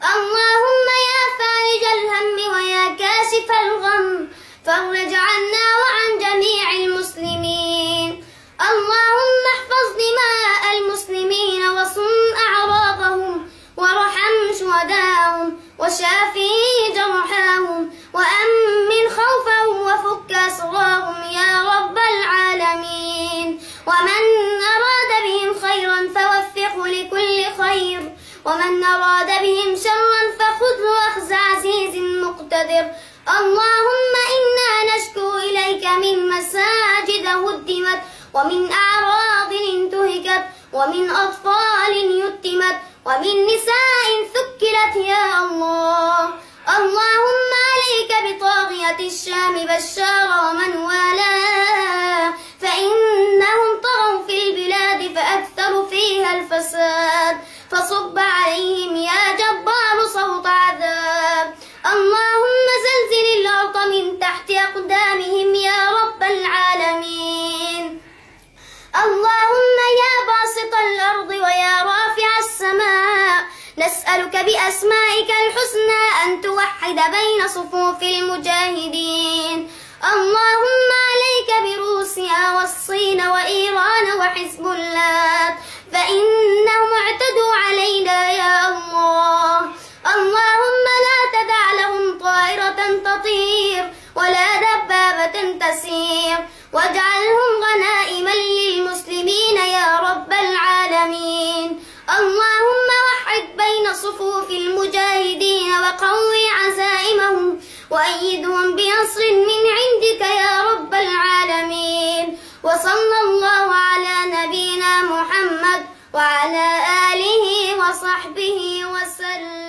اللهم يا فارج الهم ويا كاشف الغم فرج عنا وعن جميع المسلمين. اللهم احفظ دماء المسلمين وصن أعراضهم وارحم شهداءهم وشافي جرحاهم وأمن خوفهم وفك أسرارهم يا رب العالمين. ومن أراد بهم خيرا فوفقه لكل خير، ومن أراد بهم شرا فخذه أخذ عزيز مقتدر. اللهم إنا نشكو إليك من مساجد هدمت ومن أعراض انتهكت ومن أطفال يتمت ومن نساء ثكلت يا الله. اللهم عليك بطاغية الشام بشار ومن والاه، فإنهم طغوا في البلاد فأكثروا فيها الفساد، فصب عليهم يا جبار صوت عذاب. اللهم زلزل الأرض من تحت أقدامهم يا رب العالمين. اللهم يا باسط الأرض ويا رافع السماء، نسألك بأسمائك الحسنى أن توحد بين صفوف المجاهدين. اللهم عليك بروسيا والصين وإيران وحزب الله، فإنهم اعتدوا علينا يا الله. اللهم لا تدع لهم طائرة تطير ولا دبابة تسير، واجعلهم غنائما للمسلمين يا رب العالمين. اللهم وحد بين صفوف المجاهدين وقوي عزائمهم وأيدهم بنصر من عندك يا رب العالمين. وصلى الله على نبينا محمد وعلى آله وصحبه وسلم.